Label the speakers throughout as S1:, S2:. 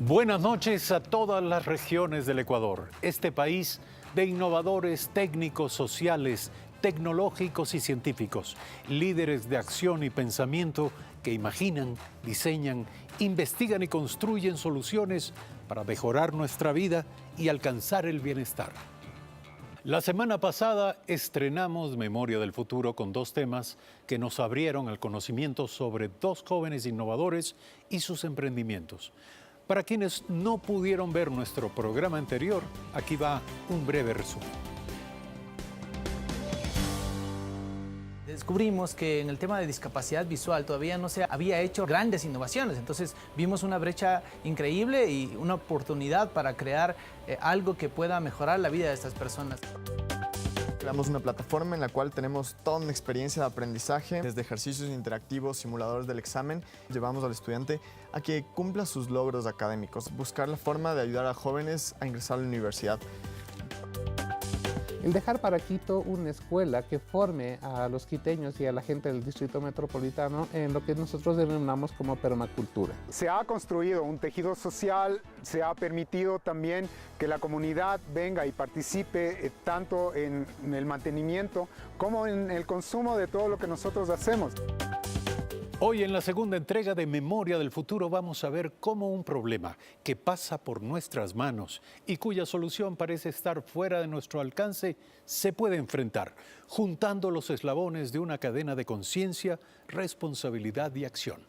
S1: Buenas noches a todas las regiones del Ecuador, este país de innovadores técnicos, sociales, tecnológicos y científicos, líderes de acción y pensamiento que imaginan, diseñan, investigan y construyen soluciones para mejorar nuestra vida y alcanzar el bienestar. La semana pasada estrenamos Memoria del Futuro con dos temas que nos abrieron al conocimiento sobre dos jóvenes innovadores y sus emprendimientos. Para quienes no pudieron ver nuestro programa anterior, aquí va un breve resumen.
S2: Descubrimos que en el tema de discapacidad visual todavía no se había hecho grandes innovaciones, entonces vimos una brecha increíble y una oportunidad para crear algo que pueda mejorar la vida de estas personas.
S3: Creamos una plataforma en la cual tenemos toda una experiencia de aprendizaje, desde ejercicios interactivos, simuladores del examen. Llevamos al estudiante a que cumpla sus logros académicos, buscar la forma de ayudar a jóvenes a ingresar a la universidad.
S4: El dejar para Quito una escuela que forme a los quiteños y a la gente del distrito metropolitano en lo que nosotros denominamos como permacultura.
S5: Se ha construido un tejido social, se ha permitido también que la comunidad venga y participe tanto en el mantenimiento como en el consumo de todo lo que nosotros hacemos.
S1: Hoy en la segunda entrega de Memoria del Futuro vamos a ver cómo un problema que pasa por nuestras manos y cuya solución parece estar fuera de nuestro alcance se puede enfrentar, juntando los eslabones de una cadena de conciencia, responsabilidad y acción.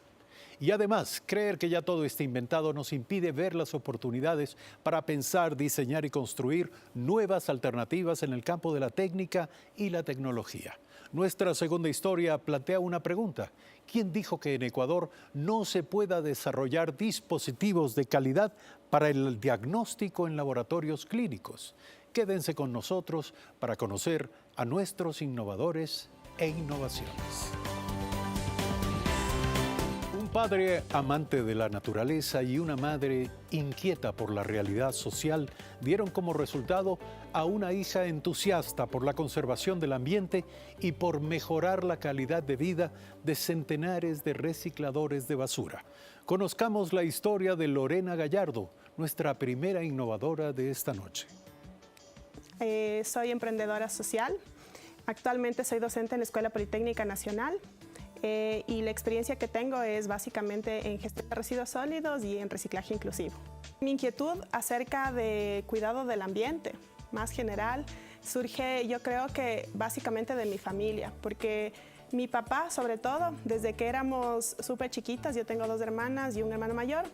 S1: Y además, creer que ya todo está inventado nos impide ver las oportunidades para pensar, diseñar y construir nuevas alternativas en el campo de la técnica y la tecnología. Nuestra segunda historia plantea una pregunta. ¿Quién dijo que en Ecuador no se pueda desarrollar dispositivos de calidad para el diagnóstico en laboratorios clínicos? Quédense con nosotros para conocer a nuestros innovadores e innovaciones. Un padre amante de la naturaleza y una madre inquieta por la realidad social dieron como resultado a una hija entusiasta por la conservación del ambiente y por mejorar la calidad de vida de centenares de recicladores de basura. Conozcamos la historia de Lorena Gallardo, nuestra primera innovadora de esta noche.
S6: Soy emprendedora social. Actualmente soy docente en la Escuela Politécnica Nacional. Y la experiencia que tengo es básicamente en gestión de residuos sólidos y en reciclaje inclusivo. Mi inquietud acerca de cuidado del ambiente, más general, surge yo creo que básicamente de mi familia, porque mi papá, sobre todo, desde que éramos súper chiquitas, yo tengo dos hermanas y un hermano mayor,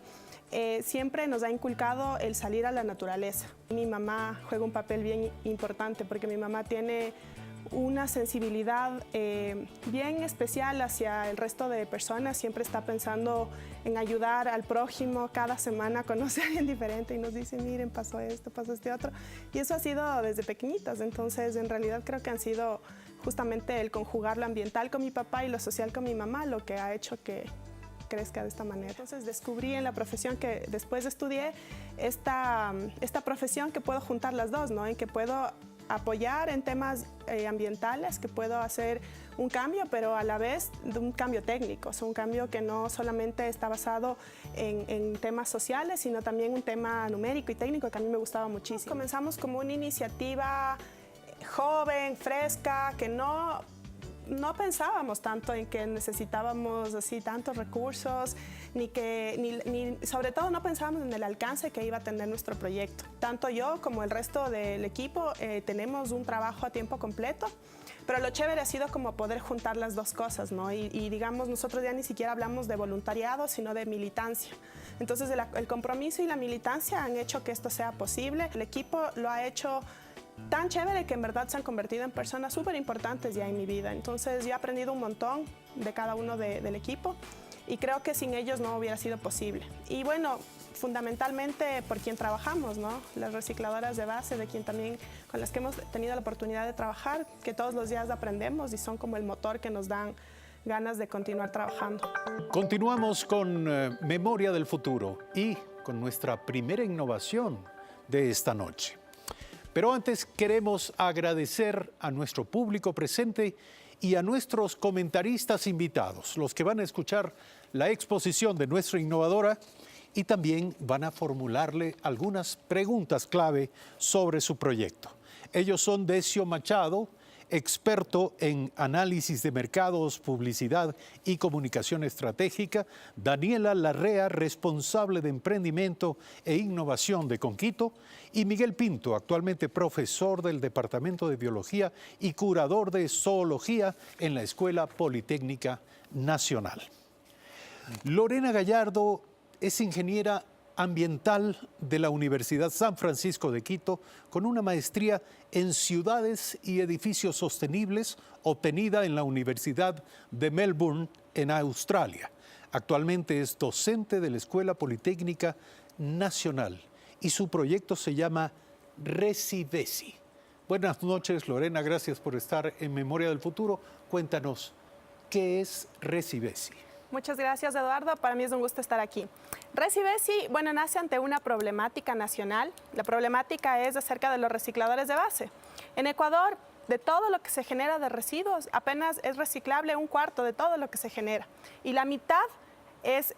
S6: siempre nos ha inculcado el salir a la naturaleza. Mi mamá juega un papel bien importante porque mi mamá tiene una sensibilidad bien especial hacia el resto de personas, siempre está pensando en ayudar al prójimo, cada semana conoce a alguien diferente y nos dice, miren, pasó esto, pasó este otro, y eso ha sido desde pequeñitas, entonces en realidad creo que han sido justamente el conjugar lo ambiental con mi papá y lo social con mi mamá lo que ha hecho que crezca de esta manera. Entonces descubrí en la profesión que después estudié esta profesión que puedo juntar las dos, ¿no? En que puedo apoyar en temas ambientales, que puedo hacer un cambio, pero a la vez un cambio técnico, o sea, un cambio que no solamente está basado en temas sociales, sino también un tema numérico y técnico que a mí me gustaba muchísimo. Comenzamos como una iniciativa joven, fresca, que no pensábamos tanto en que necesitábamos así tantos recursos, ni sobre todo no pensábamos en el alcance que iba a tener nuestro proyecto. Tanto yo como el resto del equipo tenemos un trabajo a tiempo completo, pero lo chévere ha sido como poder juntar las dos cosas, ¿no? Y digamos, nosotros ya ni siquiera hablamos de voluntariado, sino de militancia. Entonces el compromiso y la militancia han hecho que esto sea posible. El equipo lo ha hecho tan chévere que en verdad se han convertido en personas súper importantes ya en mi vida. Entonces yo he aprendido un montón de cada uno del equipo y creo que sin ellos no hubiera sido posible. Y bueno, fundamentalmente por quien trabajamos, ¿no? Las recicladoras de base, con las que hemos tenido la oportunidad de trabajar, que todos los días aprendemos y son como el motor que nos dan ganas de continuar trabajando.
S1: Continuamos con Memoria del Futuro y con nuestra primera innovación de esta noche. Pero antes queremos agradecer a nuestro público presente y a nuestros comentaristas invitados, los que van a escuchar la exposición de nuestra innovadora y también van a formularle algunas preguntas clave sobre su proyecto. Ellos son Decio Machado, experto en análisis de mercados, publicidad y comunicación estratégica; Daniela Larrea, responsable de emprendimiento e innovación de Conquito; y Miguel Pinto, actualmente profesor del Departamento de Biología y curador de Zoología en la Escuela Politécnica Nacional. Lorena Gallardo es ingeniera ambiental de la Universidad San Francisco de Quito, con una maestría en ciudades y edificios sostenibles obtenida en la Universidad de Melbourne, en Australia. Actualmente es docente de la Escuela Politécnica Nacional y su proyecto se llama Recibesi. Buenas noches, Lorena, gracias por estar en Memoria del Futuro. Cuéntanos, ¿qué es Recibesi?
S6: Muchas gracias, Eduardo. Para mí es un gusto estar aquí. Recibesi, bueno, nace ante una problemática nacional. La problemática es acerca de los recicladores de base. En Ecuador, de todo lo que se genera de residuos, apenas es reciclable un cuarto de todo lo que se genera. Y la mitad es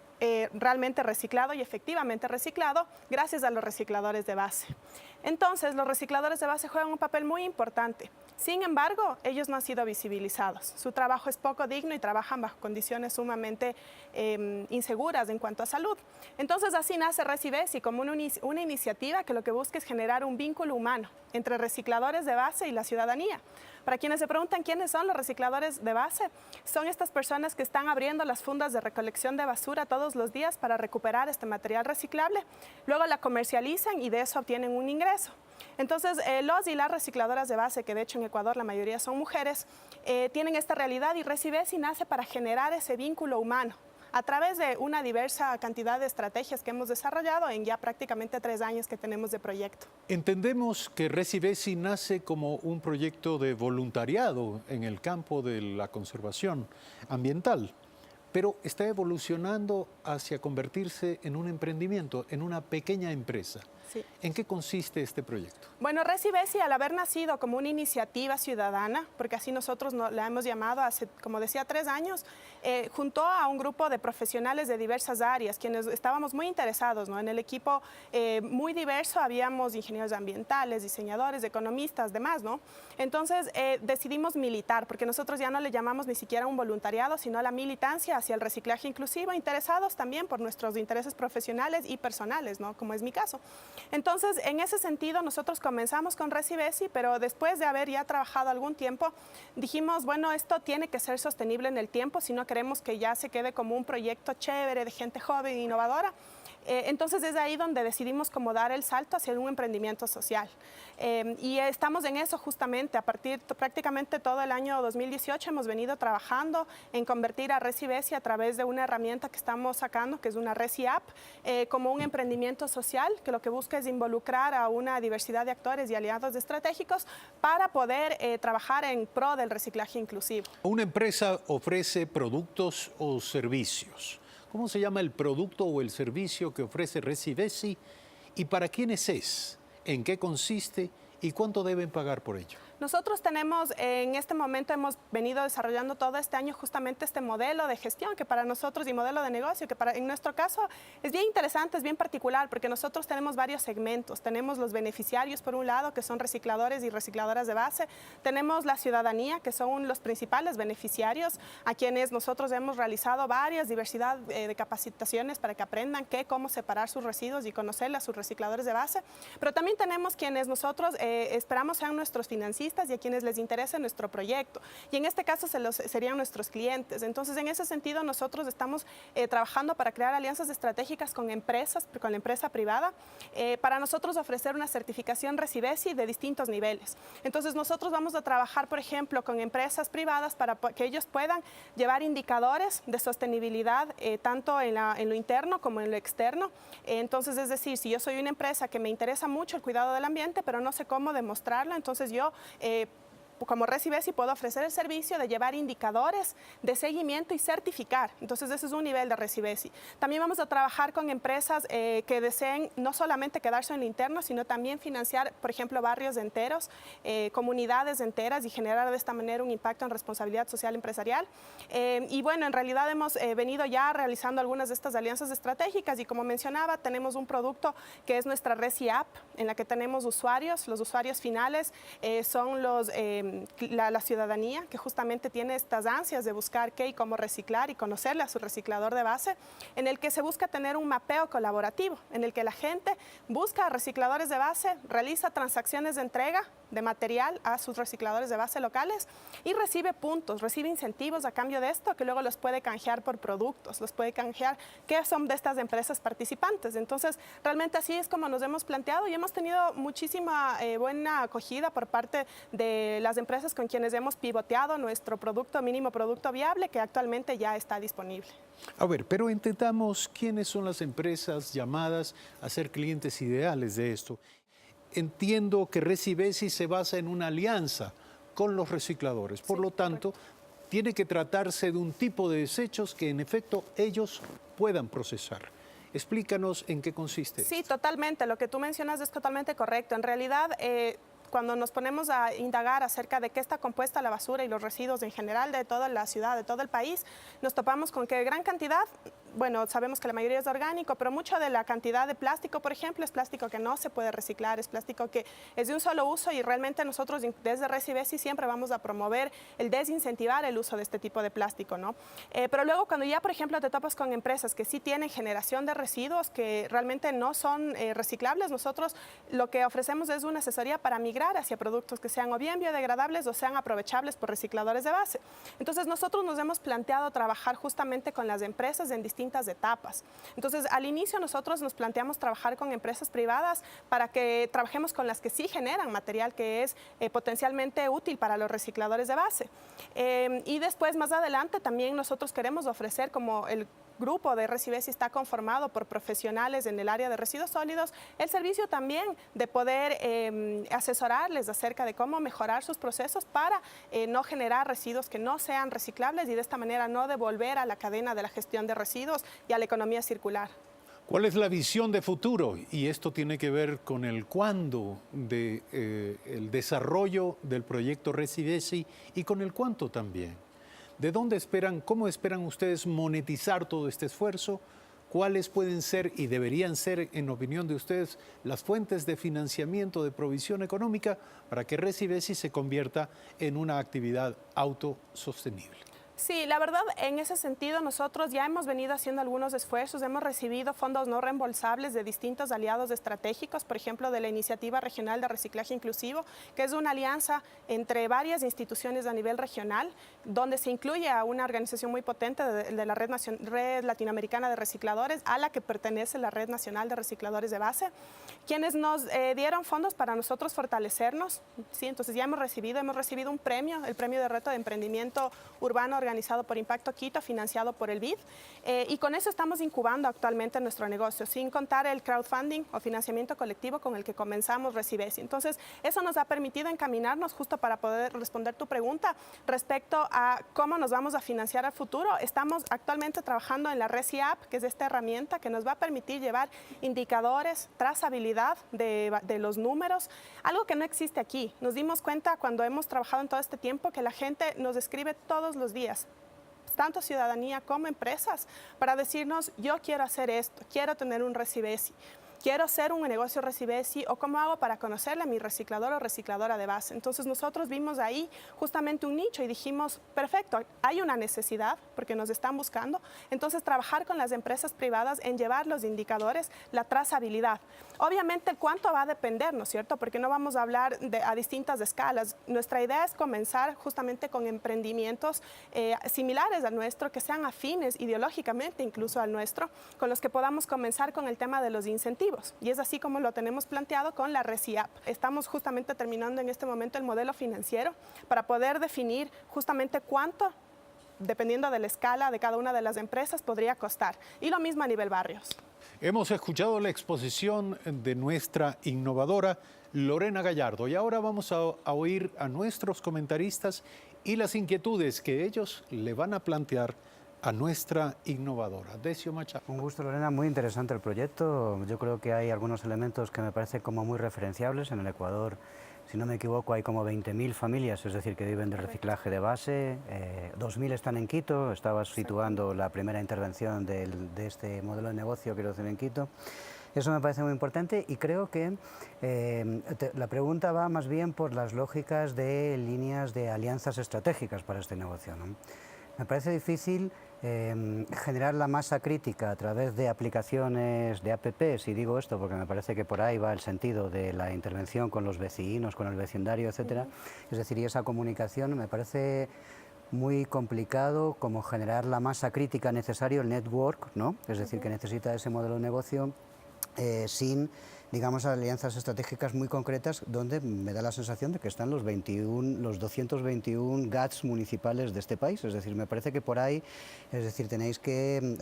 S6: realmente reciclado y efectivamente reciclado gracias a los recicladores de base. Entonces, los recicladores de base juegan un papel muy importante. Sin embargo, ellos no han sido visibilizados. Su trabajo es poco digno y trabajan bajo condiciones sumamente inseguras en cuanto a salud. Entonces, así nace Recibesi como una iniciativa que lo que busca es generar un vínculo humano entre recicladores de base y la ciudadanía. Para quienes se preguntan quiénes son los recicladores de base, son estas personas que están abriendo las fundas de recolección de basura todos los días para recuperar este material reciclable, luego la comercializan y de eso obtienen un ingreso. Entonces, los y las recicladoras de base, que de hecho en Ecuador la mayoría son mujeres, tienen esta realidad y Recibesi nace para generar ese vínculo humano a través de una diversa cantidad de estrategias que hemos desarrollado en ya prácticamente 3 años que tenemos de proyecto.
S1: Entendemos que Recibesi nace como un proyecto de voluntariado en el campo de la conservación ambiental, pero está evolucionando hacia convertirse en un emprendimiento, en una pequeña empresa.
S6: Sí.
S1: ¿En qué consiste este proyecto?
S6: Bueno, Recibesi, al haber nacido como una iniciativa ciudadana, porque así nosotros la hemos llamado hace, como decía, 3 años, juntó a un grupo de profesionales de diversas áreas, quienes estábamos muy interesados, ¿no? En el equipo muy diverso habíamos ingenieros ambientales, diseñadores, economistas, demás, ¿no? Entonces decidimos militar, porque nosotros ya no le llamamos ni siquiera un voluntariado, sino a la militancia hacia el reciclaje inclusivo, interesados también por nuestros intereses profesionales y personales, ¿no? Como es mi caso. Entonces, en ese sentido, nosotros comenzamos con Recibesi, pero después de haber ya trabajado algún tiempo, dijimos, bueno, esto tiene que ser sostenible en el tiempo, si no queremos que ya se quede como un proyecto chévere de gente joven e innovadora. Entonces, es ahí donde decidimos como dar el salto hacia un emprendimiento social. Y estamos en eso justamente, a partir prácticamente todo el año 2018 hemos venido trabajando en convertir a Recibesi a través de una herramienta que estamos sacando, que es una Reci-App, como un emprendimiento social, que lo que busca es involucrar a una diversidad de actores y aliados estratégicos para poder trabajar en pro del reciclaje inclusivo.
S1: Una empresa ofrece productos o servicios. ¿Cómo se llama el producto o el servicio que ofrece Recibesi y para quiénes es? ¿En qué consiste y cuánto deben pagar por ello?
S6: Nosotros tenemos, en este momento hemos venido desarrollando todo este año justamente este modelo de gestión que para nosotros y modelo de negocio que en nuestro caso es bien interesante, es bien particular porque nosotros tenemos varios segmentos. Tenemos los beneficiarios por un lado que son recicladores y recicladoras de base. Tenemos la ciudadanía que son los principales beneficiarios a quienes nosotros hemos realizado varias diversidad de capacitaciones para que aprendan cómo separar sus residuos y conocer a sus recicladores de base. Pero también tenemos quienes nosotros esperamos sean nuestros financistas y a quienes les interese nuestro proyecto. Y en este caso serían nuestros clientes. Entonces, en ese sentido, nosotros estamos trabajando para crear alianzas estratégicas con empresas, con la empresa privada, para nosotros ofrecer una certificación Recibesi de distintos niveles. Entonces, nosotros vamos a trabajar, por ejemplo, con empresas privadas para que ellos puedan llevar indicadores de sostenibilidad, tanto en lo interno como en lo externo. Entonces, es decir, si yo soy una empresa que me interesa mucho el cuidado del ambiente, pero no sé cómo demostrarlo, entonces yo como Recibesi puedo ofrecer el servicio de llevar indicadores de seguimiento y certificar. Entonces ese es un nivel de Recibesi. También vamos a trabajar con empresas que deseen no solamente quedarse en lo interno, sino también financiar, por ejemplo, barrios enteros, comunidades enteras y generar de esta manera un impacto en responsabilidad social empresarial. Y bueno, en realidad hemos venido ya realizando algunas de estas alianzas estratégicas y como mencionaba, tenemos un producto que es nuestra Reci App, en la que tenemos usuarios. Los usuarios finales son la ciudadanía que justamente tiene estas ansias de buscar qué y cómo reciclar y conocerle a su reciclador de base, en el que se busca tener un mapeo colaborativo, en el que la gente busca recicladores de base, realiza transacciones de entrega de material a sus recicladores de base locales y recibe puntos, recibe incentivos a cambio de esto que luego los puede canjear por productos, los puede canjear que son de estas empresas participantes. Entonces, realmente así es como nos hemos planteado y hemos tenido muchísima buena acogida por parte de las empresas con quienes hemos pivoteado nuestro producto mínimo producto viable que actualmente ya está disponible.
S1: A ver, pero entendamos quiénes son las empresas llamadas a ser clientes ideales de esto. Entiendo que Recibesi se basa en una alianza con los recicladores, por lo tanto, tiene que tratarse de un tipo de desechos que en efecto ellos puedan procesar. Explícanos en qué consiste.
S6: Sí, totalmente. Lo que tú mencionas es totalmente correcto. En realidad, cuando nos ponemos a indagar acerca de qué está compuesta la basura y los residuos en general de toda la ciudad, de todo el país, nos topamos con que gran cantidad, bueno, sabemos que la mayoría es orgánico, pero mucha de la cantidad de plástico, por ejemplo, es plástico que no se puede reciclar, es plástico que es de un solo uso y realmente nosotros desde Recibesi siempre vamos a promover el desincentivar el uso de este tipo de plástico, ¿no? Pero luego cuando ya, por ejemplo, te topas con empresas que sí tienen generación de residuos que realmente no son reciclables, nosotros lo que ofrecemos es una asesoría para migrar hacia productos que sean o bien biodegradables o sean aprovechables por recicladores de base. Entonces nosotros nos hemos planteado trabajar justamente con las empresas en distintas etapas. Entonces al inicio nosotros nos planteamos trabajar con empresas privadas para que trabajemos con las que sí generan material que es potencialmente útil para los recicladores de base. Y después más adelante también nosotros queremos ofrecer como el grupo de Recibesi está conformado por profesionales en el área de residuos sólidos, el servicio también de poder asesorarles acerca de cómo mejorar sus procesos para no generar residuos que no sean reciclables y de esta manera no devolver a la cadena de la gestión de residuos y a la economía circular.
S1: ¿Cuál es la visión de futuro? Y esto tiene que ver con el cuándo del desarrollo del proyecto Recibesi y con el cuánto también. ¿De dónde esperan, cómo esperan ustedes monetizar todo este esfuerzo? ¿Cuáles pueden ser y deberían ser, en opinión de ustedes, las fuentes de financiamiento de provisión económica para que Recibesi se convierta en una actividad autosostenible?
S6: Sí, la verdad, en ese sentido nosotros ya hemos venido haciendo algunos esfuerzos, hemos recibido fondos no reembolsables de distintos aliados estratégicos, por ejemplo, de la Iniciativa Regional de Reciclaje Inclusivo, que es una alianza entre varias instituciones a nivel regional, donde se incluye a una organización muy potente de la Red Latinoamericana de Recicladores, a la que pertenece la Red Nacional de Recicladores de Base, quienes nos dieron fondos para nosotros fortalecernos. Sí, entonces ya hemos recibido un premio, el Premio de Reto de Emprendimiento Urbano organizado por Impacto Quito, financiado por el BID, y con eso estamos incubando actualmente nuestro negocio, sin contar el crowdfunding o financiamiento colectivo con el que comenzamos Recibesi. Entonces, eso nos ha permitido encaminarnos justo para poder responder tu pregunta respecto a cómo nos vamos a financiar al futuro. Estamos actualmente trabajando en la Reci App, que es esta herramienta que nos va a permitir llevar indicadores, trazabilidad de los números, algo que no existe aquí. Nos dimos cuenta cuando hemos trabajado en todo este tiempo que la gente nos escribe todos los días, tanto ciudadanía como empresas, para decirnos, yo quiero hacer esto, quiero tener un Recibesi, quiero hacer un negocio Recibesi o cómo hago para conocerle a mi reciclador o recicladora de base. Entonces nosotros vimos ahí justamente un nicho y dijimos, perfecto, hay una necesidad porque nos están buscando, entonces trabajar con las empresas privadas en llevar los indicadores, la trazabilidad. Obviamente cuánto va a depender, ¿no es cierto? Porque no vamos a hablar a distintas escalas. Nuestra idea es comenzar justamente con emprendimientos similares al nuestro, que sean afines ideológicamente incluso al nuestro, con los que podamos comenzar con el tema de los incentivos. Y es así como lo tenemos planteado con la Reci App. Estamos justamente terminando en este momento el modelo financiero para poder definir justamente cuánto, dependiendo de la escala de cada una de las empresas, podría costar. Y lo mismo a nivel barrios.
S1: Hemos escuchado la exposición de nuestra innovadora Lorena Gallardo y ahora vamos a oír a nuestros comentaristas y las inquietudes que ellos le van a plantear a nuestra innovadora. Decio Machado.
S7: Un gusto, Lorena, muy interesante el proyecto. Yo creo que hay algunos elementos que me parecen como muy referenciables. En el Ecuador, si no me equivoco, hay como 20.000 familias, es decir, que viven de reciclaje de base. 2.000 están en Quito. Estabas situando la primera intervención de este modelo de negocio, quiero decir, en Quito. Eso me parece muy importante y creo que la pregunta va más bien por las lógicas de líneas de alianzas estratégicas para este negocio, ¿no? Me parece difícil generar la masa crítica a través de aplicaciones de apps, y digo esto porque me parece que por ahí va el sentido de la intervención con los vecinos, con el vecindario, etcétera. Es decir, y esa comunicación me parece muy complicado como generar la masa crítica necesaria, el network, ¿no? Es decir, que necesita ese modelo de negocio sin, digamos, alianzas estratégicas muy concretas, donde me da la sensación de que están los 221 GATS municipales de este país. Es decir, me parece que por ahí, es decir,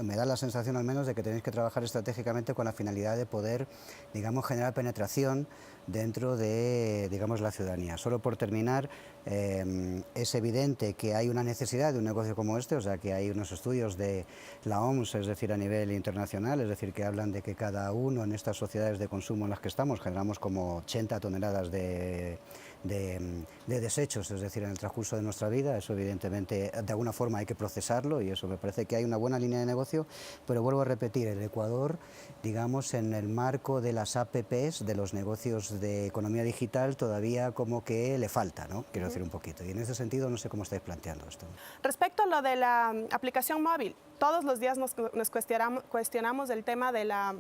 S7: me da la sensación al menos de que tenéis que trabajar estratégicamente con la finalidad de poder, digamos, generar penetración dentro de, digamos, la ciudadanía. Solo por terminar, es evidente que hay una necesidad de un negocio como este, o sea, que hay unos estudios de la OMS, es decir, a nivel internacional, es decir, que hablan de que cada uno en estas sociedades de consumo en las que estamos generamos como 80 toneladas de desechos, es decir, en el transcurso de nuestra vida. Eso evidentemente de alguna forma hay que procesarlo y eso me parece que hay una buena línea de negocio, pero vuelvo a repetir, el Ecuador, digamos, en el marco de las APPs, de los negocios de economía digital, todavía como que le falta, ¿no? Quiero decir un poquito, y en ese sentido no sé cómo estáis planteando esto.
S6: Respecto a lo de la aplicación móvil, todos los días nos cuestionamos el tema de la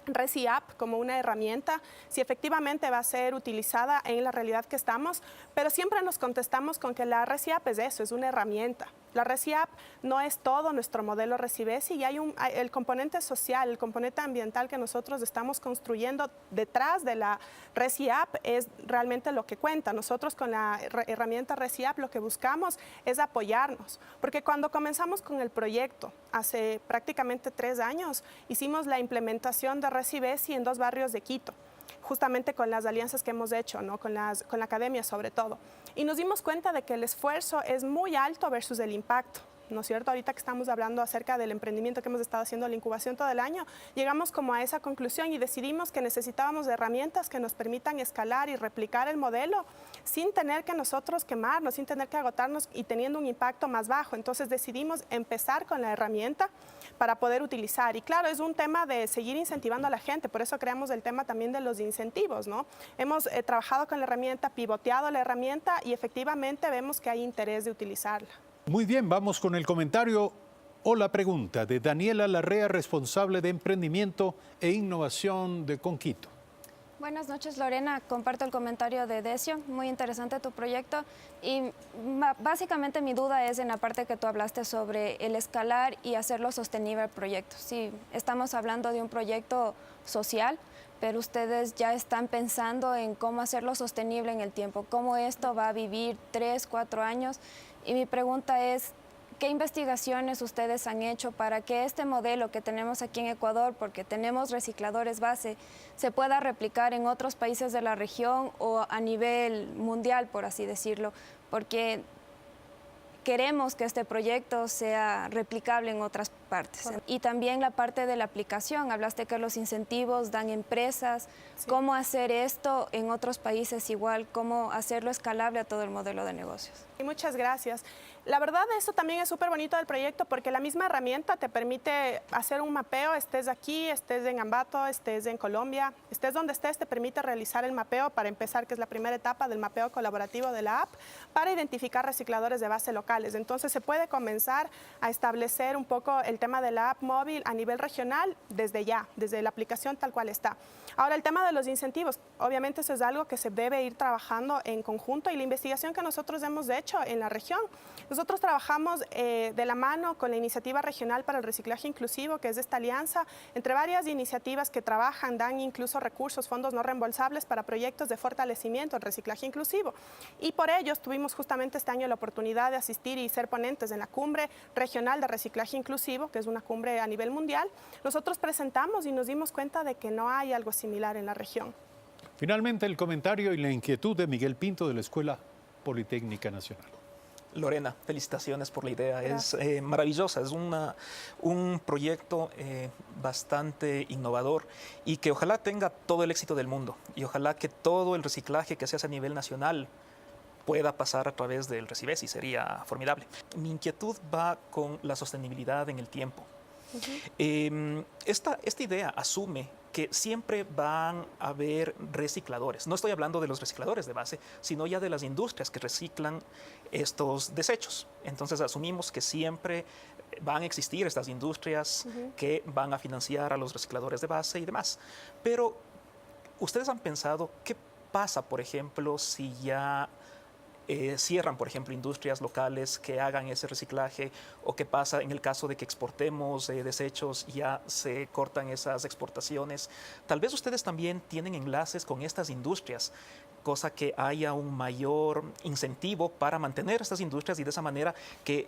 S6: Resi App como una herramienta, si efectivamente va a ser utilizada en la realidad que estamos, pero siempre nos contestamos con que la Resi App es eso, es una herramienta. La Resi App no es todo nuestro modelo Resibesi y hay el componente social, el componente ambiental que nosotros estamos construyendo detrás de la Resi App es realmente lo que cuenta. Nosotros con la herramienta Resi App lo que buscamos es apoyarnos, porque cuando comenzamos con el proyecto, hace prácticamente 3 años, hicimos la implementación de Resibesi en 2 barrios de Quito, justamente con las alianzas que hemos hecho, ¿no? con la academia sobre todo. Y nos dimos cuenta de que el esfuerzo es muy alto versus el impacto, ¿no es cierto? Ahorita que estamos hablando acerca del emprendimiento que hemos estado haciendo, la incubación todo el año, llegamos como a esa conclusión y decidimos que necesitábamos de herramientas que nos permitan escalar y replicar el modelo sin tener que nosotros quemarnos, sin tener que agotarnos y teniendo un impacto más bajo. Entonces decidimos empezar con la herramienta para poder utilizar. Y claro, es un tema de seguir incentivando a la gente, por eso creamos el tema también de los incentivos, ¿no? Hemos trabajado con la herramienta, pivoteado la herramienta y efectivamente vemos que hay interés de utilizarla.
S1: Muy bien, vamos con el comentario o la pregunta de Daniela Larrea, responsable de emprendimiento e innovación de Conquito.
S8: Buenas noches, Lorena. Comparto el comentario de Decio. Muy interesante tu proyecto. Y básicamente mi duda es en la parte que tú hablaste sobre el escalar y hacerlo sostenible el proyecto. Sí, estamos hablando de un proyecto social, pero ustedes ya están pensando en cómo hacerlo sostenible en el tiempo, cómo esto va a vivir 3, 4 años. Y mi pregunta es, ¿qué investigaciones ustedes han hecho para que este modelo que tenemos aquí en Ecuador, porque tenemos recicladores base, se pueda replicar en otros países de la región o a nivel mundial, por así decirlo? Porque queremos que este proyecto sea replicable en otras partes. Y también la parte de la aplicación, hablaste que los incentivos dan empresas, sí. ¿Cómo hacer esto en otros países igual? ¿Cómo hacerlo escalable a todo el modelo de negocios?
S6: Y muchas gracias. La verdad, eso también es súper bonito del proyecto porque la misma herramienta te permite hacer un mapeo, estés aquí, estés en Ambato, estés en Colombia, estés donde estés, te permite realizar el mapeo para empezar, que es la primera etapa del mapeo colaborativo de la app, para identificar recicladores de base locales. Entonces se puede comenzar a establecer un poco el tema de la app móvil a nivel regional desde ya, desde la aplicación tal cual está. Ahora, el tema de los incentivos, obviamente eso es algo que se debe ir trabajando en conjunto y la investigación que nosotros hemos hecho mucho en la región. Nosotros trabajamos de la mano con la Iniciativa Regional para el Reciclaje Inclusivo, que es esta alianza entre varias iniciativas que trabajan, dan incluso recursos, fondos no reembolsables para proyectos de fortalecimiento del reciclaje inclusivo. Y por ellos tuvimos justamente este año la oportunidad de asistir y ser ponentes en la Cumbre Regional de Reciclaje Inclusivo, que es una cumbre a nivel mundial. Nosotros presentamos y nos dimos cuenta de que no hay algo similar en la región.
S1: Finalmente, el comentario y la inquietud de Miguel Pinto de la Escuela Politécnica Nacional.
S9: Lorena, felicitaciones por la idea,
S6: Gracias.
S9: es maravillosa, es un proyecto bastante innovador y que ojalá tenga todo el éxito del mundo y ojalá que todo el reciclaje que se hace a nivel nacional pueda pasar a través del Recibesi, sería formidable. Mi inquietud va con la sostenibilidad en el tiempo. Esta idea asume que siempre van a haber recicladores. No estoy hablando de los recicladores de base, sino ya de las industrias que reciclan estos desechos. Entonces asumimos que siempre van a existir estas industrias que van a financiar a los recicladores de base y demás. Pero, ¿ustedes han pensado qué pasa, por ejemplo, si ya cierran, por ejemplo, industrias locales que hagan ese reciclaje, o qué pasa en el caso de que exportemos desechos, ya se cortan esas exportaciones? Tal vez ustedes también tienen enlaces con estas industrias, cosa que haya un mayor incentivo para mantener estas industrias y de esa manera que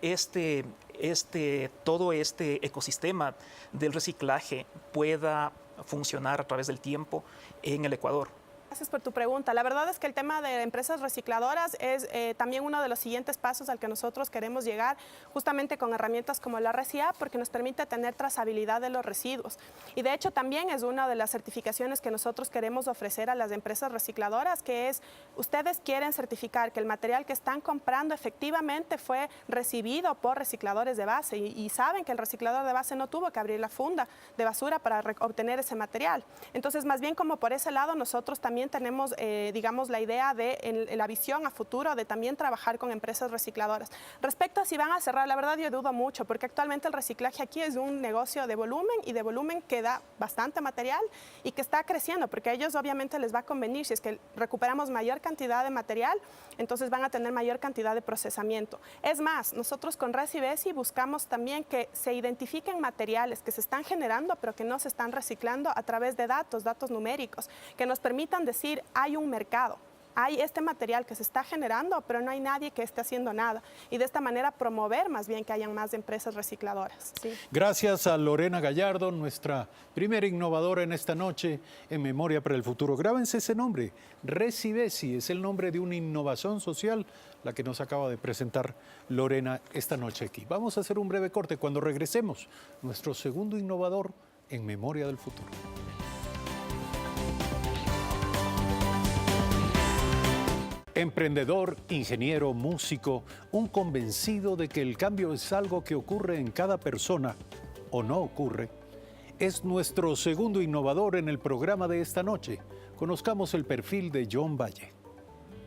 S9: todo este ecosistema del reciclaje pueda funcionar a través del tiempo en el Ecuador.
S6: Gracias por tu pregunta. La verdad es que el tema de empresas recicladoras es también uno de los siguientes pasos al que nosotros queremos llegar, justamente con herramientas como la RCA, porque nos permite tener trazabilidad de los residuos. Y de hecho también es una de las certificaciones que nosotros queremos ofrecer a las empresas recicladoras, que es, ustedes quieren certificar que el material que están comprando efectivamente fue recibido por recicladores de base y saben que el reciclador de base no tuvo que abrir la funda de basura para obtener ese material. Entonces, más bien como por ese lado, nosotros también tenemos, digamos, la idea de la visión a futuro de también trabajar con empresas recicladoras. Respecto a si van a cerrar, la verdad yo dudo mucho, porque actualmente el reciclaje aquí es un negocio de volumen y de volumen que da bastante material y que está creciendo, porque a ellos obviamente les va a convenir. Si es que recuperamos mayor cantidad de material, entonces van a tener mayor cantidad de procesamiento. Es más, nosotros con Recibesi buscamos también que se identifiquen materiales que se están generando pero que no se están reciclando a través de datos numéricos, que nos permitan decir, hay un mercado, hay este material que se está generando, pero no hay nadie que esté haciendo nada. Y de esta manera promover más bien que hayan más empresas recicladoras. Sí.
S1: Gracias a Lorena Gallardo, nuestra primera innovadora en esta noche en Memoria para el Futuro. Grábense ese nombre, Recibesi, es el nombre de una innovación social, la que nos acaba de presentar Lorena esta noche aquí. Vamos a hacer un breve corte. Cuando regresemos, nuestro segundo innovador en Memoria del Futuro. Emprendedor, ingeniero, músico, un convencido de que el cambio es algo que ocurre en cada persona o no ocurre, es nuestro segundo innovador en el programa de esta noche. Conozcamos el perfil de John Valle.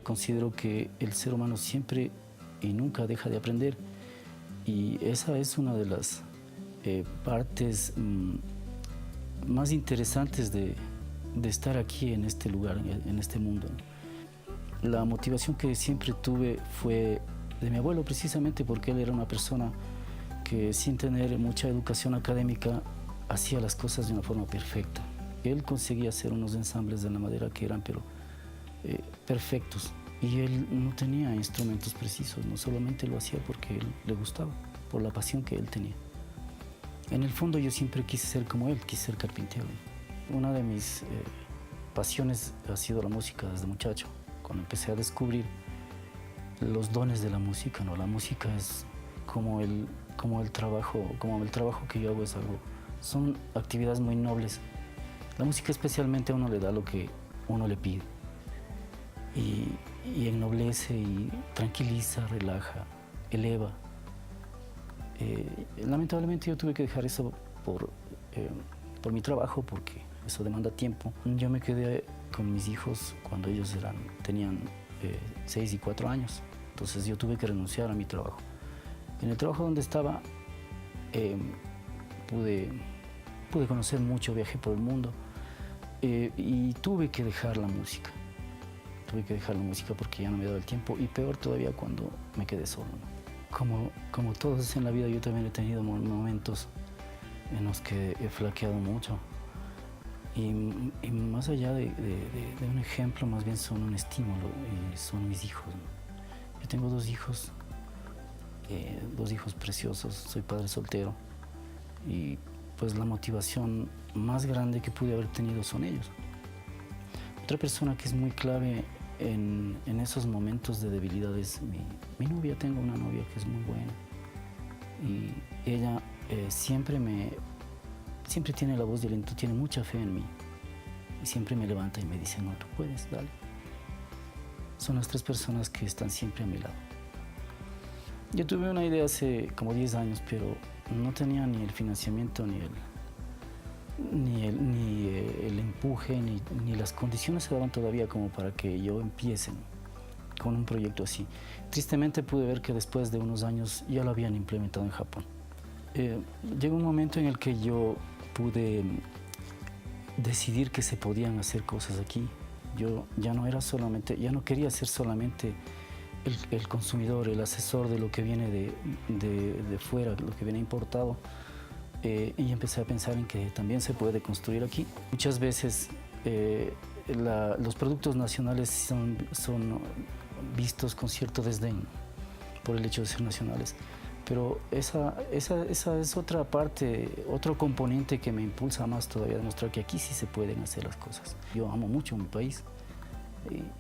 S10: Considero que el ser humano siempre y nunca deja de aprender, y esa es una de las partes más interesantes de estar aquí en este lugar, en este mundo. La motivación que siempre tuve fue de mi abuelo, precisamente porque él era una persona que, sin tener mucha educación académica, hacía las cosas de una forma perfecta. Él conseguía hacer unos ensambles de la madera que eran perfectos, y él no tenía instrumentos precisos, no solamente lo hacía porque él le gustaba, por la pasión que él tenía. En el fondo yo siempre quise ser como él, quise ser carpintero. Una de mis pasiones ha sido la música desde muchacho. Cuando empecé a descubrir los dones de la música, ¿no? La música es como el trabajo que yo hago es algo, son actividades muy nobles. La música especialmente a uno le da lo que uno le pide y ennoblece y tranquiliza, relaja, eleva. Lamentablemente yo tuve que dejar eso por mi trabajo, porque eso demanda tiempo. Yo me quedé con mis hijos cuando ellos tenían 6 y 4 años. Entonces yo tuve que renunciar a mi trabajo. En el trabajo donde estaba pude conocer mucho, viajé por el mundo y tuve que dejar la música. tuve que dejar la música porque ya no me daba el tiempo y peor todavía cuando me quedé solo, ¿no? Como todos en la vida, yo también he tenido momentos en los que he flaqueado mucho y más allá de un ejemplo, más bien son un estímulo y son mis hijos, ¿no? Yo tengo dos hijos preciosos, soy padre soltero y pues la motivación más grande que pude haber tenido son ellos. Otra persona que es muy clave en esos momentos de debilidad es mi novia. Tengo una novia que es muy buena y ella siempre tiene la voz de aliento, tiene mucha fe en mí y siempre me levanta y me dice, no, tú puedes, dale. Son las tres personas que están siempre a mi lado. Yo tuve una idea hace como 10 años, pero no tenía ni el financiamiento, ni el empuje, ni las condiciones se daban todavía como para que yo empiece con un proyecto así. Tristemente pude ver que después de unos años ya lo habían implementado en Japón. Llegó un momento en el que yo pude decidir que se podían hacer cosas aquí. Yo ya no quería ser solamente el consumidor, el asesor de lo que viene de fuera, lo que viene importado. Y empecé a pensar en que también se puede construir aquí. Muchas veces los productos nacionales son vistos con cierto desdén por el hecho de ser nacionales. Pero esa es otra parte, otro componente que me impulsa más todavía a demostrar que aquí sí se pueden hacer las cosas. Yo amo mucho mi país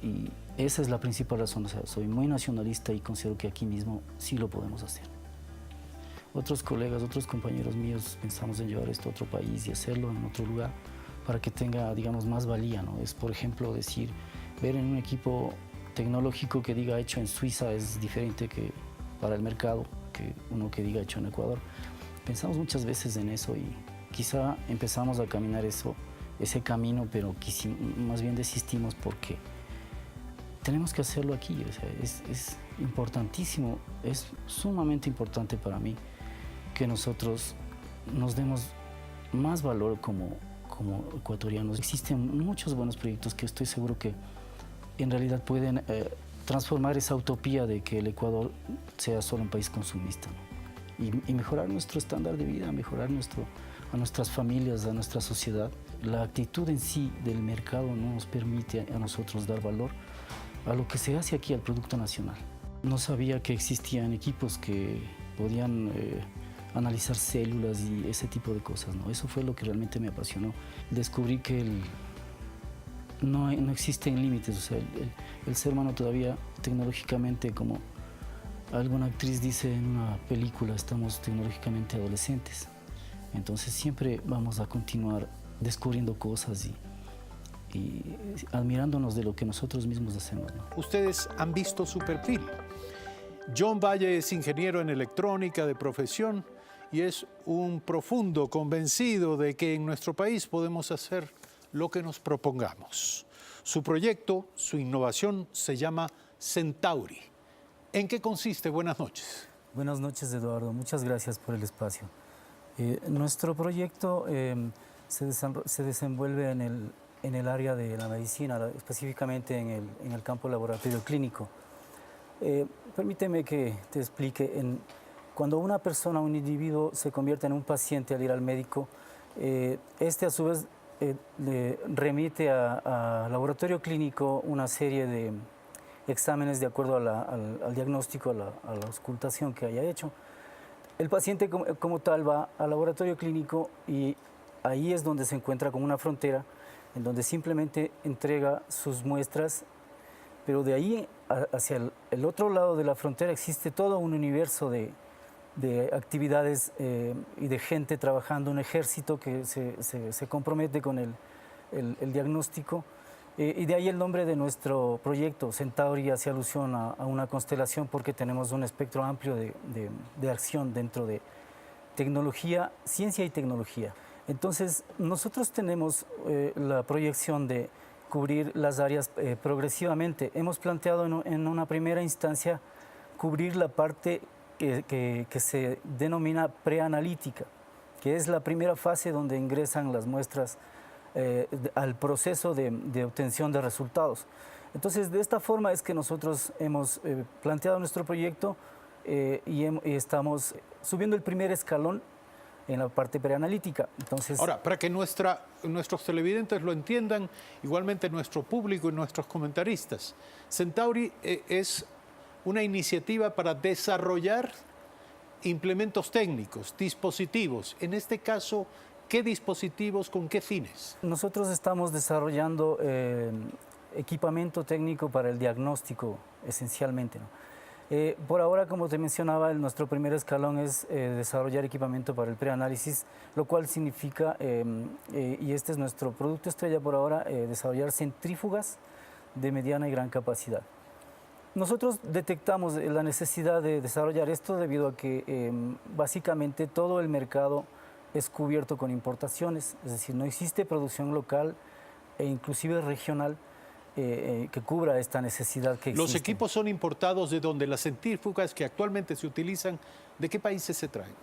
S10: y esa es la principal razón. O sea, soy muy nacionalista y considero que aquí mismo sí lo podemos hacer. Otros colegas, otros compañeros míos pensamos en llevar esto a otro país y hacerlo en otro lugar para que tenga, digamos, más valía, ¿no? Es, por ejemplo, ver en un equipo tecnológico que diga hecho en Suiza es diferente que para el mercado que uno que diga hecho en Ecuador. Pensamos muchas veces en eso y quizá empezamos a caminar ese camino, pero más bien desistimos porque tenemos que hacerlo aquí. O sea, es importantísimo, es sumamente importante para mí que nosotros nos demos más valor como ecuatorianos. Existen muchos buenos proyectos que estoy seguro que en realidad pueden transformar esa utopía de que el Ecuador sea solo un país consumista, ¿no? y mejorar nuestro estándar de vida, mejorar a nuestras familias, a nuestra sociedad. La actitud en sí del mercado no nos permite a nosotros dar valor a lo que se hace aquí, al producto nacional. No sabía que existían equipos que podían analizar células y ese tipo de cosas, ¿no? Eso fue lo que realmente me apasionó. Descubrí que no existen límites, o sea, el ser humano todavía tecnológicamente, como alguna actriz dice en una película, estamos tecnológicamente adolescentes. Entonces siempre vamos a continuar descubriendo cosas y admirándonos de lo que nosotros mismos hacemos, ¿no?
S1: Ustedes han visto su perfil. John Valle es ingeniero en electrónica de profesión y es un profundo convencido de que en nuestro país podemos hacer lo que nos propongamos. Su proyecto, su innovación se llama Centauri. ¿En qué consiste? Buenas noches.
S11: Buenas noches, Eduardo. Muchas gracias por el espacio. Nuestro proyecto se desenvuelve en el área de la medicina, específicamente en el campo laboratorio clínico. Permíteme que te explique. Cuando una persona, un individuo, se convierte en un paciente al ir al médico, este a su vez le remite al laboratorio clínico una serie de exámenes de acuerdo al diagnóstico, a la auscultación que haya hecho. El paciente como tal va al laboratorio clínico y ahí es donde se encuentra con una frontera en donde simplemente entrega sus muestras, pero de ahí hacia el otro lado de la frontera existe todo un universo de actividades y de gente trabajando, un ejército que se compromete con el diagnóstico. Y de ahí el nombre de nuestro proyecto, Centauri, hace alusión a una constelación porque tenemos un espectro amplio de acción dentro de tecnología, ciencia y tecnología. Entonces, nosotros tenemos la proyección de cubrir las áreas progresivamente. Hemos planteado en una primera instancia cubrir la parte que se denomina preanalítica, que es la primera fase donde ingresan las muestras al proceso de obtención de resultados. Entonces, de esta forma es que nosotros hemos planteado nuestro proyecto y estamos subiendo el primer escalón en la parte preanalítica. Entonces,
S1: ahora, para que nuestros televidentes lo entiendan, igualmente nuestro público y nuestros comentaristas, Centauri es una iniciativa para desarrollar implementos técnicos, dispositivos. En este caso, ¿qué dispositivos, con qué fines?
S11: nosotros estamos desarrollando equipamiento técnico para el diagnóstico, esencialmente, ¿no? Por ahora, como te mencionaba, nuestro primer escalón es desarrollar equipamiento para el preanálisis, lo cual significa, y este es nuestro producto estrella por ahora, desarrollar centrífugas de mediana y gran capacidad. Nosotros detectamos la necesidad de desarrollar esto debido a que básicamente todo el mercado es cubierto con importaciones, es decir, no existe producción local e inclusive regional que cubra esta necesidad que existe.
S1: Los equipos son importados de donde las centrífugas que actualmente se utilizan, ¿de qué países se traen?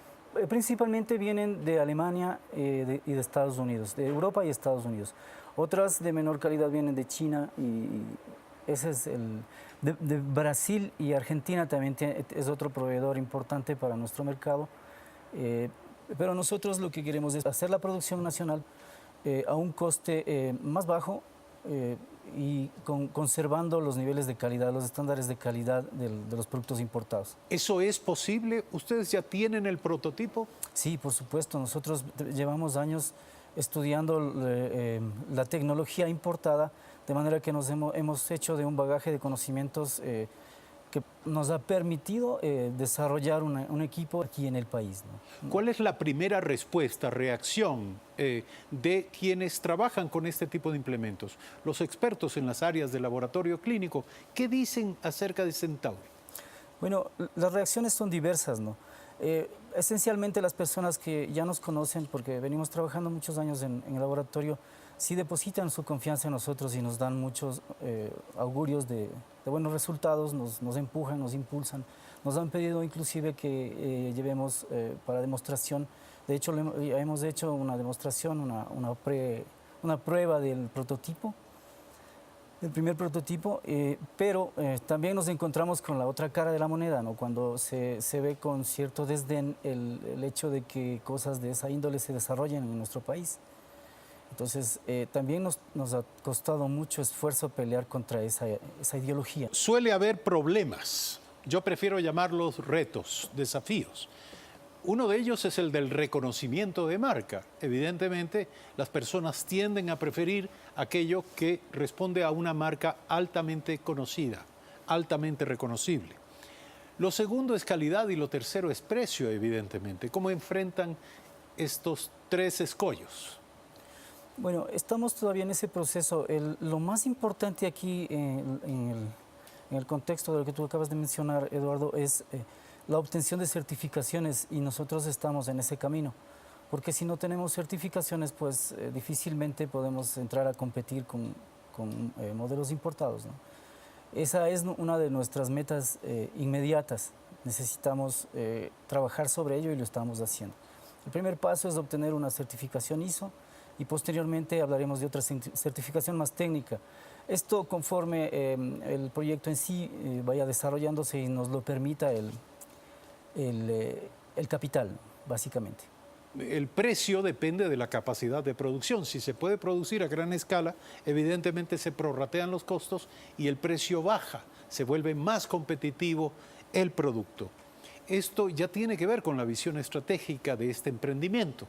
S11: Principalmente vienen de Alemania y de Estados Unidos, de Europa y Estados Unidos. Otras de menor calidad vienen de China y ese es de Brasil y Argentina también es otro proveedor importante para nuestro mercado. Pero nosotros lo que queremos es hacer la producción nacional a un coste más bajo y conservando los niveles de calidad, los estándares de calidad de los productos importados.
S1: ¿Eso es posible? ¿Ustedes ya tienen el prototipo?
S11: Sí, por supuesto. Nosotros llevamos años estudiando la tecnología importada, de manera que hemos hecho de un bagaje de conocimientos que nos ha permitido desarrollar un equipo aquí en el país, ¿no?
S1: ¿Cuál es la primera respuesta, reacción de quienes trabajan con este tipo de implementos? Los expertos en las áreas de laboratorio clínico, ¿qué dicen acerca de Centauri?
S11: Bueno, las reacciones son diversas, ¿no? Esencialmente las personas que ya nos conocen, porque venimos trabajando muchos años en el laboratorio, sí depositan su confianza en nosotros y nos dan muchos augurios de buenos resultados, nos empujan, nos impulsan. Nos han pedido inclusive que llevemos para demostración, de hecho hemos hecho una demostración, una prueba del prototipo, el primer prototipo, pero también nos encontramos con la otra cara de la moneda, ¿no? Cuando se ve con cierto desdén el hecho de que cosas de esa índole se desarrollen en nuestro país. Entonces, también nos ha costado mucho esfuerzo pelear contra esa ideología.
S1: Suele haber problemas, yo prefiero llamarlos retos, desafíos. Uno de ellos es el del reconocimiento de marca. Evidentemente, las personas tienden a preferir aquello que responde a una marca altamente conocida, altamente reconocible. Lo segundo es calidad y lo tercero es precio, evidentemente. ¿Cómo enfrentan estos tres escollos?
S11: Bueno, estamos todavía en ese proceso. Lo más importante aquí en el contexto de lo que tú acabas de mencionar, Eduardo, es la obtención de certificaciones y nosotros estamos en ese camino. Porque si no tenemos certificaciones, pues difícilmente podemos entrar a competir con modelos importados, ¿no? Esa es una de nuestras metas inmediatas. Necesitamos trabajar sobre ello y lo estamos haciendo. El primer paso es obtener una certificación ISO y posteriormente hablaremos de otra certificación más técnica. Esto conforme el proyecto en sí vaya desarrollándose y nos lo permita el capital, básicamente.
S1: El precio depende de la capacidad de producción. Si se puede producir a gran escala, evidentemente se prorratean los costos y el precio baja, se vuelve más competitivo el producto. Esto ya tiene que ver con la visión estratégica de este emprendimiento.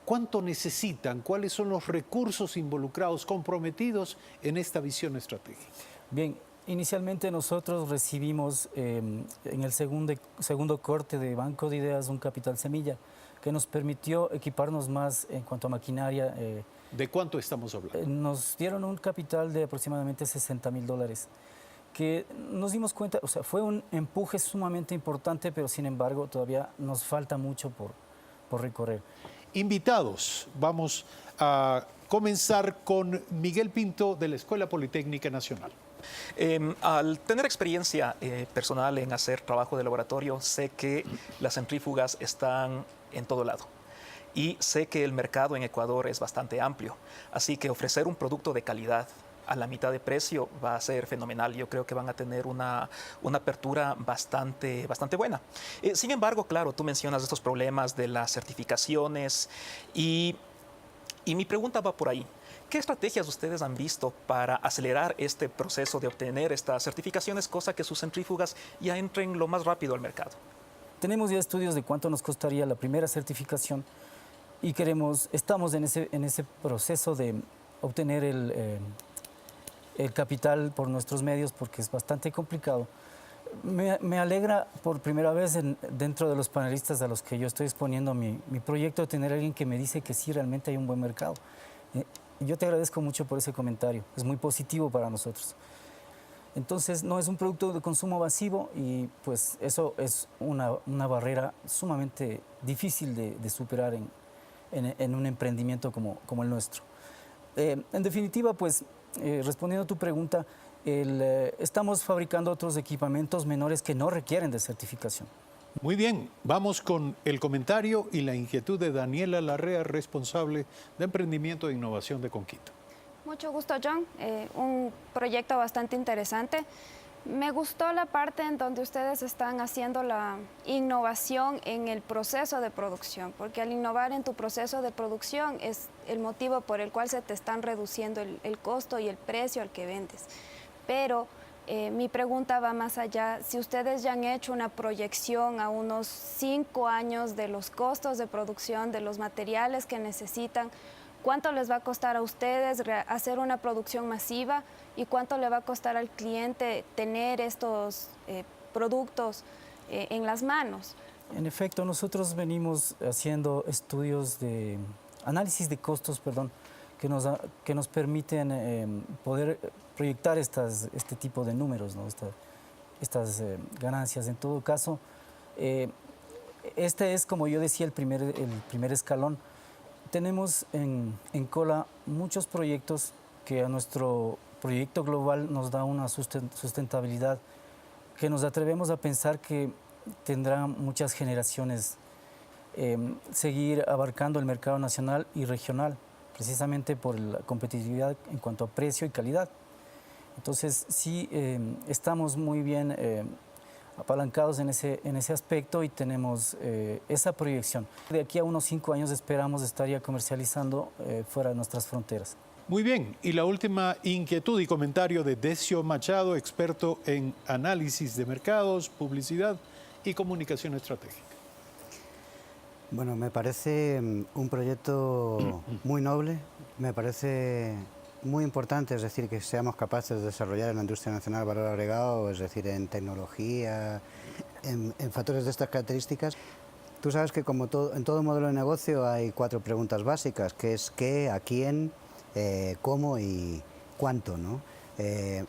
S1: ¿Cuánto necesitan? ¿Cuáles son los recursos involucrados, comprometidos en esta visión estratégica?
S11: Bien, inicialmente nosotros recibimos en el segundo corte de Banco de Ideas un capital semilla que nos permitió equiparnos más en cuanto a maquinaria.
S1: ¿De cuánto estamos hablando?
S11: Nos dieron un capital de aproximadamente $60.000, que nos dimos cuenta, o sea, fue un empuje sumamente importante, pero sin embargo todavía nos falta mucho por recorrer.
S1: Invitados, vamos a comenzar con Miguel Pinto de la Escuela Politécnica Nacional.
S9: Al tener experiencia personal en hacer trabajo de laboratorio, sé que las centrífugas están en todo lado y sé que el mercado en Ecuador es bastante amplio, así que ofrecer un producto de calidad a la mitad de precio va a ser fenomenal. Yo creo que van a tener una apertura bastante buena. Sin embargo, claro, tú mencionas estos problemas de las certificaciones y mi pregunta va por ahí. ¿Qué estrategias ustedes han visto para acelerar este proceso de obtener estas certificaciones, cosa que sus centrífugas ya entren lo más rápido al mercado?
S11: Tenemos ya estudios de cuánto nos costaría la primera certificación y estamos en ese proceso de obtener el capital por nuestros medios porque es bastante complicado. Me alegra por primera vez dentro de los panelistas a los que yo estoy exponiendo mi proyecto tener a alguien que me dice que sí, realmente hay un buen mercado. Yo te agradezco mucho por ese comentario, es muy positivo para nosotros. Entonces, no es un producto de consumo masivo y pues eso es una barrera sumamente difícil de superar en un emprendimiento como el nuestro. En definitiva, pues, respondiendo a tu pregunta, estamos fabricando otros equipamientos menores que no requieren de certificación.
S1: Muy bien, vamos con el comentario y la inquietud de Daniela Larrea, responsable de Emprendimiento e Innovación de Conquito.
S8: Mucho gusto, John. Un proyecto bastante interesante. Me gustó la parte en donde ustedes están haciendo la innovación en el proceso de producción, porque al innovar en tu proceso de producción es el motivo por el cual se te están reduciendo el costo y el precio al que vendes. Pero mi pregunta va más allá. Si ustedes ya han hecho una proyección a unos 5 años de los costos de producción, de los materiales que necesitan, ¿cuánto les va a costar a ustedes hacer una producción masiva y cuánto le va a costar al cliente tener estos productos en las manos?
S11: En efecto, nosotros venimos haciendo estudios de análisis de costos, perdón, que nos permiten poder proyectar este tipo de números, ¿no? estas ganancias. En todo caso, este es, como yo decía, el primer escalón. Tenemos en cola muchos proyectos que a nuestro proyecto global nos da una sustentabilidad que nos atrevemos a pensar que tendrá muchas generaciones seguir abarcando el mercado nacional y regional, precisamente por la competitividad en cuanto a precio y calidad. Entonces, sí, estamos muy bien apalancados en ese aspecto y tenemos esa proyección. De aquí a unos 5 años esperamos estaría comercializando fuera de nuestras fronteras.
S1: Muy bien, y la última inquietud y comentario de Decio Machado, experto en análisis de mercados, publicidad y comunicación estratégica.
S7: Bueno, me parece un proyecto muy noble, me parece muy importante, es decir, que seamos capaces de desarrollar en la industria nacional valor agregado, es decir, en tecnología, en factores de estas características. Tú sabes que como en todo modelo de negocio hay 4 preguntas básicas, que es qué, a quién, cómo y cuánto, ¿no?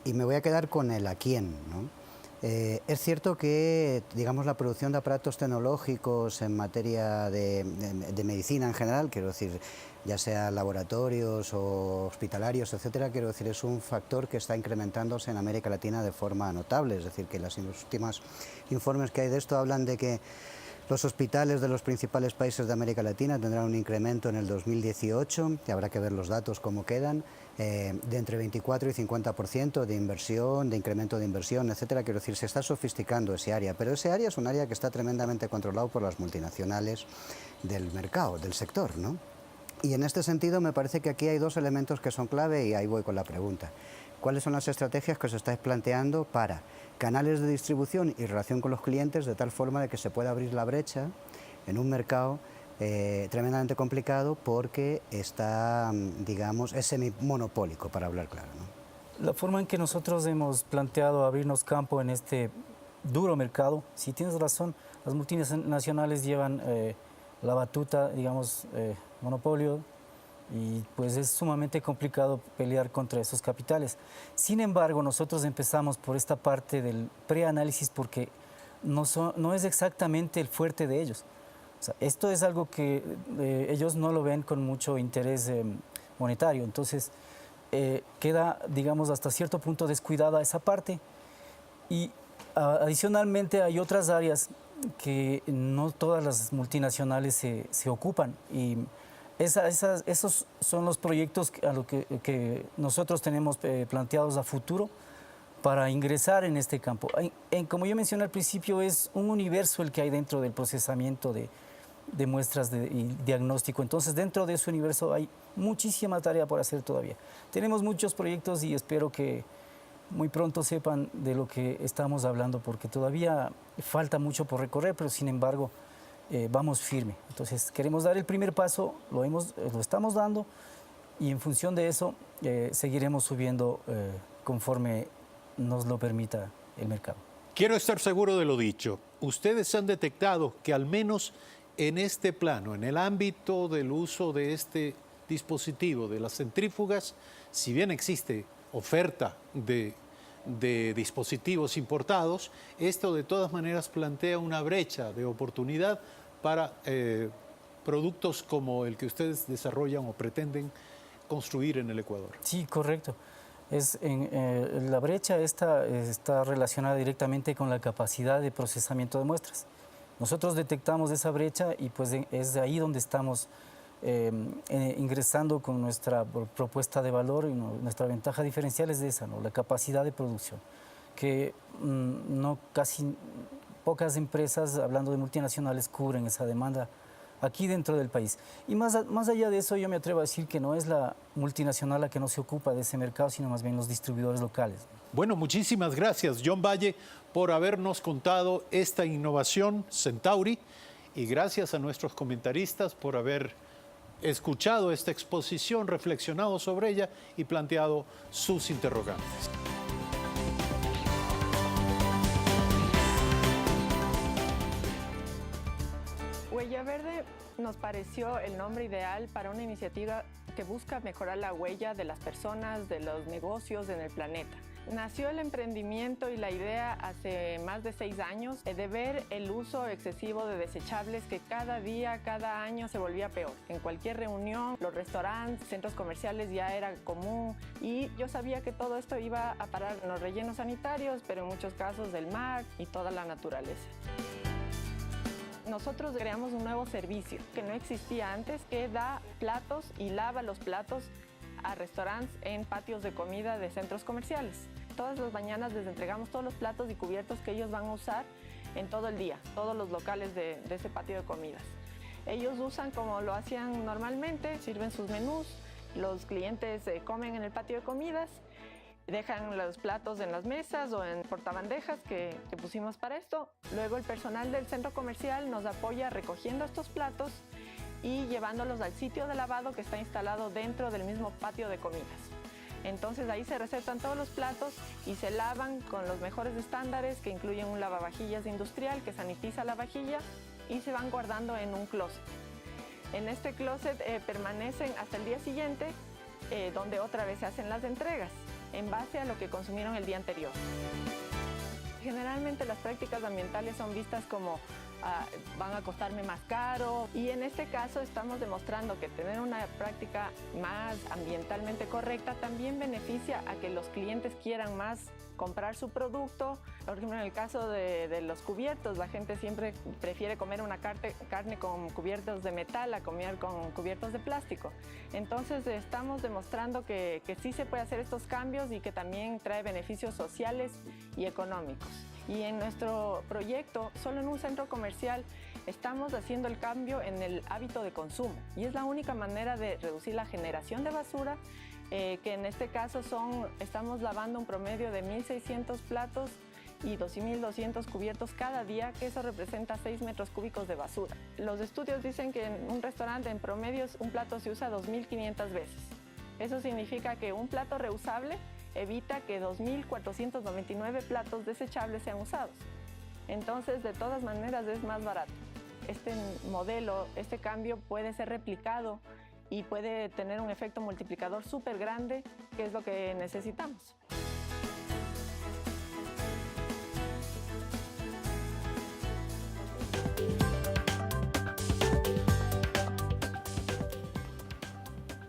S7: Y me voy a quedar con el a quién, ¿no? Es cierto que, digamos, la producción de aparatos tecnológicos en materia de medicina en general, quiero decir, ya sea laboratorios o hospitalarios, etcétera, quiero decir, es un factor que está incrementándose en América Latina de forma notable. Es decir, que los últimos informes que hay de esto hablan de que los hospitales de los principales países de América Latina tendrán un incremento en el 2018, que habrá que ver los datos cómo quedan, de entre 24 y 50% de inversión, de incremento de inversión, etcétera. Quiero decir, se está sofisticando ese área, pero ese área es un área que está tremendamente controlado por las multinacionales del mercado, del sector, ¿no? Y en este sentido me parece que aquí hay 2 elementos que son clave y ahí voy con la pregunta. ¿Cuáles son las estrategias que os estáis planteando para canales de distribución y relación con los clientes de tal forma de que se pueda abrir la brecha en un mercado tremendamente complicado porque está, digamos, es semi-monopólico, para hablar claro, ¿no?
S11: La forma en que nosotros hemos planteado abrirnos campo en este duro mercado, si tienes razón, las multinacionales llevan la batuta, digamos, monopolio, y pues es sumamente complicado pelear contra esos capitales. Sin embargo, nosotros empezamos por esta parte del preanálisis porque no es exactamente el fuerte de ellos. O sea, esto es algo que ellos no lo ven con mucho interés monetario, entonces queda, digamos, hasta cierto punto descuidada esa parte. Y adicionalmente hay otras áreas que no todas las multinacionales se ocupan, y Esos son los proyectos a lo que nosotros tenemos planteados a futuro para ingresar en este campo. Como yo mencioné al principio, es un universo el que hay dentro del procesamiento de muestras y diagnóstico. Entonces, dentro de ese universo hay muchísima tarea por hacer todavía. Tenemos muchos proyectos y espero que muy pronto sepan de lo que estamos hablando, porque todavía falta mucho por recorrer, pero sin embargo vamos firme. Entonces, queremos dar el primer paso, lo estamos dando, y en función de eso seguiremos subiendo conforme nos lo permita el mercado.
S1: Quiero estar seguro de lo dicho. Ustedes han detectado que al menos en este plano, en el ámbito del uso de este dispositivo, de las centrífugas, si bien existe oferta de dispositivos importados, esto de todas maneras plantea una brecha de oportunidad para productos como el que ustedes desarrollan o pretenden construir en el Ecuador.
S11: Sí, correcto. La brecha está relacionada directamente con la capacidad de procesamiento de muestras. Nosotros detectamos esa brecha y pues es de ahí donde estamos ingresando con nuestra propuesta de valor, y nuestra ventaja diferencial es de esa, ¿no? La capacidad de producción, que pocas empresas, hablando de multinacionales, cubren esa demanda aquí dentro del país. Y más allá de eso, yo me atrevo a decir que no es la multinacional la que no se ocupa de ese mercado, sino más bien los distribuidores locales.
S1: Bueno, muchísimas gracias, John Valle, por habernos contado esta innovación Centauri, y gracias a nuestros comentaristas por haber escuchado esta exposición, reflexionado sobre ella y planteado sus interrogantes.
S12: Huella Verde nos pareció el nombre ideal para una iniciativa que busca mejorar la huella de las personas, de los negocios en el planeta. Nació el emprendimiento y la idea hace más de 6 años de ver el uso excesivo de desechables que cada día, cada año se volvía peor. En cualquier reunión, los restaurantes, centros comerciales ya era común, y yo sabía que todo esto iba a parar en los rellenos sanitarios, pero en muchos casos del mar y toda la naturaleza. Nosotros creamos un nuevo servicio que no existía antes, que da platos y lava los platos a restaurantes en patios de comida de centros comerciales. Todas las mañanas les entregamos todos los platos y cubiertos que ellos van a usar en todo el día, todos los locales de ese patio de comidas. Ellos usan como lo hacían normalmente, sirven sus menús, los clientes comen en el patio de comidas, dejan los platos en las mesas o en portabandejas que pusimos para esto. Luego el personal del centro comercial nos apoya recogiendo estos platos y llevándolos al sitio de lavado que está instalado dentro del mismo patio de comidas. Entonces ahí se recetan todos los platos y se lavan con los mejores estándares, que incluyen un lavavajillas industrial que sanitiza la vajilla, y se van guardando en un closet. En este closet permanecen hasta el día siguiente, donde otra vez se hacen las entregas en base a lo que consumieron el día anterior. Generalmente las prácticas ambientales son vistas como van a costarme más caro, y en este caso estamos demostrando que tener una práctica más ambientalmente correcta también beneficia a que los clientes quieran más comprar su producto. Por ejemplo, en el caso de los cubiertos, la gente siempre prefiere comer una carne con cubiertos de metal a comer con cubiertos de plástico. Entonces estamos demostrando que sí se puede hacer estos cambios y que también trae beneficios sociales y económicos. Y en nuestro proyecto, solo en un centro comercial, estamos haciendo el cambio en el hábito de consumo, y es la única manera de reducir la generación de basura, que en este caso estamos lavando un promedio de 1.600 platos y 2.200 cubiertos cada día, que eso representa 6 metros cúbicos de basura. Los estudios dicen que en un restaurante en promedio un plato se usa 2.500 veces. Eso significa que un plato reusable evita que 2.499 platos desechables sean usados. Entonces, de todas maneras, es más barato. Este modelo, este cambio puede ser replicado y puede tener un efecto multiplicador súper grande, que es lo que necesitamos.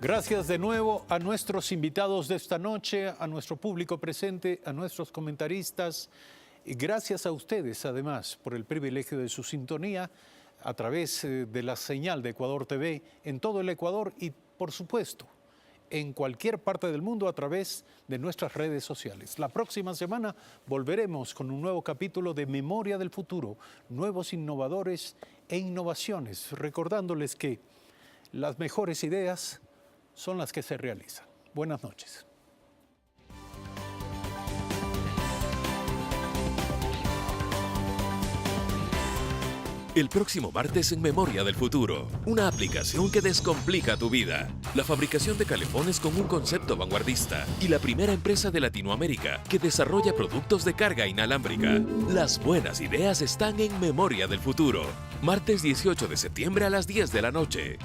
S1: Gracias de nuevo a nuestros invitados de esta noche, a nuestro público presente, a nuestros comentaristas. Y gracias a ustedes, además, por el privilegio de su sintonía. a través de la señal de Ecuador TV en todo el Ecuador y, por supuesto, en cualquier parte del mundo a través de nuestras redes sociales. La próxima semana volveremos con un nuevo capítulo de Memoria del Futuro, nuevos innovadores e innovaciones, recordándoles que las mejores ideas son las que se realizan. Buenas noches.
S13: El próximo martes en Memoria del Futuro, una aplicación que descomplica tu vida. La fabricación de calefones con un concepto vanguardista y la primera empresa de Latinoamérica que desarrolla productos de carga inalámbrica. Las buenas ideas están en Memoria del Futuro. Martes 18 de septiembre a las 10 de la noche.